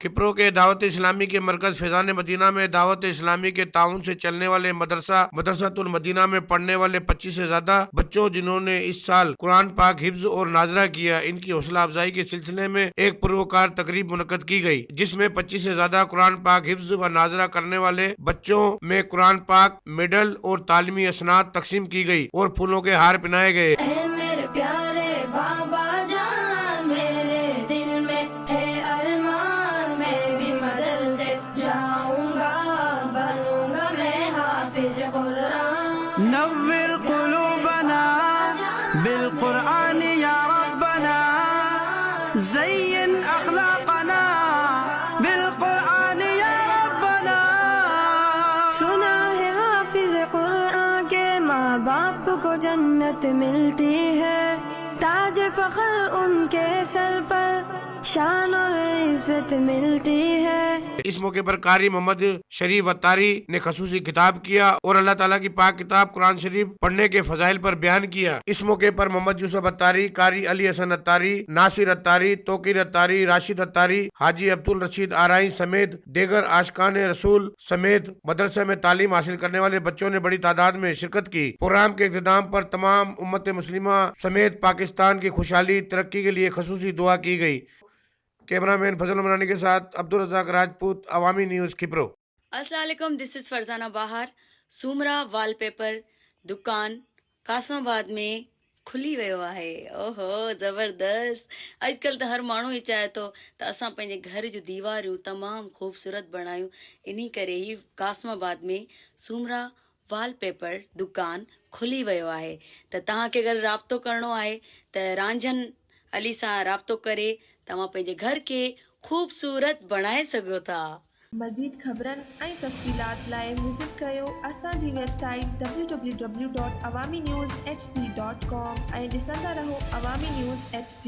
किप्रो के दावत इस्लामी के मरकज फैजान मदीना में दावत इस्लामी के ताउन से चलने वाले मदरसातुल मदीना में पढ़ने वाले 25 से ज्यादा बच्चों जिन्होंने इस साल कुरान पाक हिफ्ज और नाजरा किया, इनकी हौसला अफजाई के सिलसिले में एक पुरवकार तकरीब मुनक्कद की गई, जिसमें 25 से ज्यादा कुरान पाक हिफ्ज व नाजरा करने वाले बच्चों में कुरान पाक मेडल और तालीमी असनाद तकसीम की गई और फूलों के हार पहनाए गए। मेरे प्यारे बाबा जान, मेरे दिल में है अरमान, मैं भी मदरसे जाऊंगा, बनूंगा मैं हाफिज कुरान। नव्विर कुलूबना बिलकुरान या रब्बना, ज़य्यिन अखलाकना बिलकुरान या रब्बना। सुना है हाफिज कुरान के माँ बाप को जन्नत मिलती है, ताज फख्र उनके सर पर शान और इज्जत मिलती है। इस मौके पर कारी मोहम्मद शरीफ अत्तारी ने खसूसी खिताब किया और अल्लाह ताला की पाक किताब कुरान शरीफ पढ़ने के फजाइल पर बयान किया। इस मौके पर मोहम्मद यूसुफ अत्तारी, कारी अली हसन अत्तारी, नासिर अत्तारी, तोकीर अत्तारी, राशिद अत्तारी, हाजी अब्दुल रशीद आराई समेत दीगर आशिकान रसूल समेत मदरसे में तालीम हासिल करने वाले बच्चों ने बड़ी तादाद में शिरकत की। प्रोग्राम के इख्तिताम पर तमाम उम्मत मुस्लिमा समेत पाकिस्तान की खुशहाली तरक्की के लिए खसूसी दुआ की गई। कैमरामैन फजल उमरानी के साथ अब्दुल रज़ाक राजपूत, अवामी न्यूज़ किप्रो। अस्सलाम वालेकुम, दिस इज़ फरजाना बाहर। सूमरा वॉलपेपर दुकान कासमाबाद में खुली वियो आहे। ओहो ज़बरदस्त। अॼुकल्ह त हर माण्हू ई चाहे थो त असां पंहिंजे घर जूं दीवारियूं तमामु ख़ूबसूरत बणायूं। इन्ही करे ई कासमाबाद में सूमरा वॉलपेपर दुकान खुली वियो आहे। त तव्हांखे अगरि राब्तो करिणो आहे त रांझन अली सां राब्तो करे तव्हां पंहिंजे घर खे ख़ूबसूरत बणाए सघो था। मज़ीद ख़बरनि ऐं तफ़सीलात लाइ विज़िट कयो असांजी वेबसाइट www.awamiNewsHD.com ऐं ॾिसंदा रहो अवामी न्यूज़ HD।